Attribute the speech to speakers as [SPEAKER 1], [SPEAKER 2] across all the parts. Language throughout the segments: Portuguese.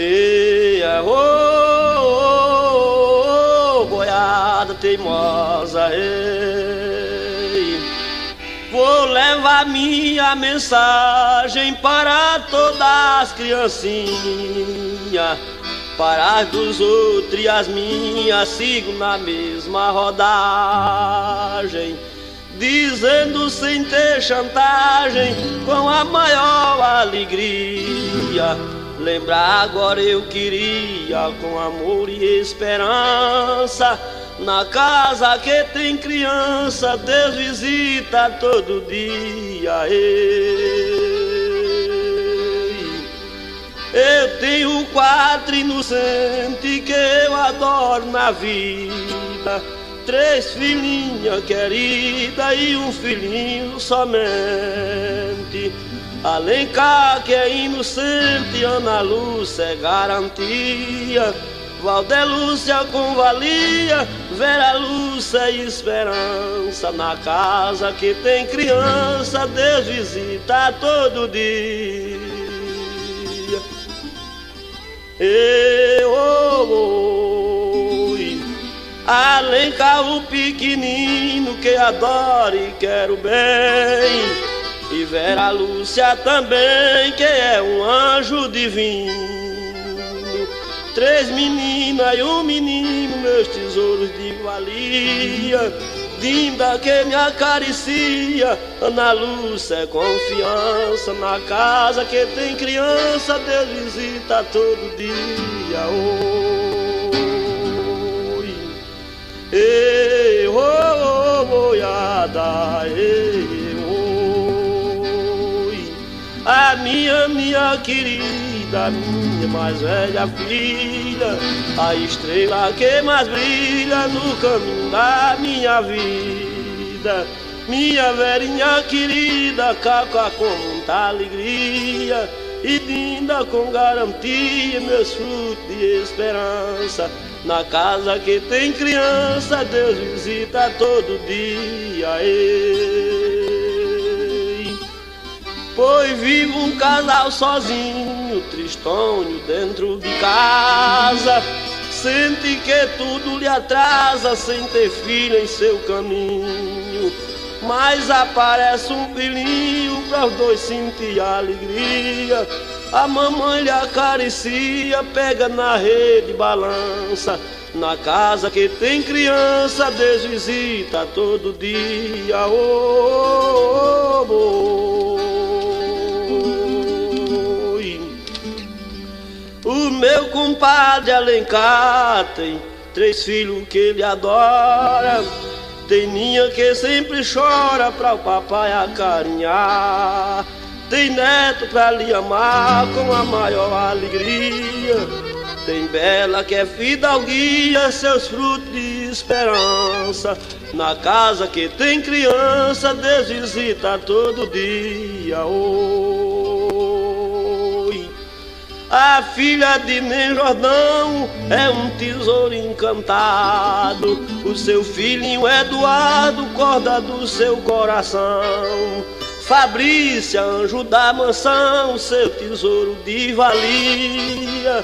[SPEAKER 1] Eia, ô, boiada teimosa, ei. Vou levar minha mensagem para todas as criancinhas, para as dos outros e as minhas sigo na mesma rodagem, dizendo sem ter chantagem, com a maior alegria. Lembrar agora eu queria, com amor e esperança, na casa que tem criança, Deus visita todo dia. Ei, eu tenho 4 inocentes que eu adoro na vida, 3 filhinhas queridas e um filhinho somente. Alencar que é inocente, Ana Lúcia é garantia, Valdelúcia com valia, Vera Lúcia é esperança. Na casa que tem criança, Deus visita todo dia. Oi, Alencar o pequenino que adoro e quero bem, e Vera Lúcia também, que é um anjo divino. 3 meninas e um menino, meus tesouros de valia. Dinda que me acaricia, Ana Lúcia é confiança. Na casa que tem criança, Deus visita todo dia. Oi, ei, oh, boiada, ei. A minha querida, minha mais velha filha, a estrela que mais brilha no caminho da minha vida. Minha velhinha querida, caca com muita alegria, e linda com garantia, meus frutos de esperança. Na casa que tem criança, Deus visita todo dia. Pois vive um casal sozinho, tristonho dentro de casa, sente que tudo lhe atrasa, sem ter filho em seu caminho. Mas aparece um filhinho para os dois sentir alegria. A mamãe lhe acaricia, pega na rede, balança. Na casa que tem criança, Deus visita todo dia. Oh, oh, oh. O meu compadre Alencar tem 3 filhos que ele adora. Tem ninha que sempre chora pra o papai acarinhar. Tem neto pra lhe amar com a maior alegria. Tem Bela que é fidalguia, seus frutos de esperança. Na casa que tem criança, Deus visita todo dia. Oi, a filha de Nem Jordão é um tesouro encantado. O seu filhinho Eduardo, corda do seu coração. Fabrícia, anjo da mansão, seu tesouro de valia.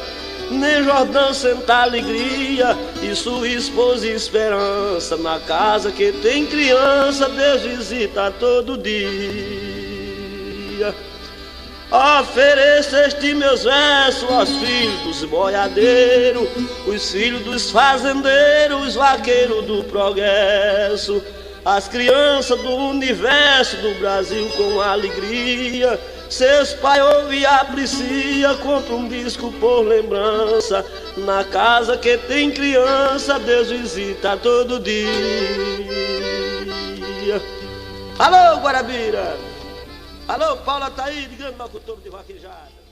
[SPEAKER 1] Nem Jordão senta alegria e sua esposa esperança. Na casa que tem criança, Deus visita todo dia. Ofereço este meus versos aos filhos dos boiadeiros, os filhos dos fazendeiros, os vaqueiros do progresso, as crianças do universo, do Brasil com alegria. Seus pais ouvem e apreciam, compra um disco por lembrança. Na casa que tem criança, Deus visita todo dia. Alô, Guarabira! Alô, Paula tá aí, ligando no locutor de vaquejada.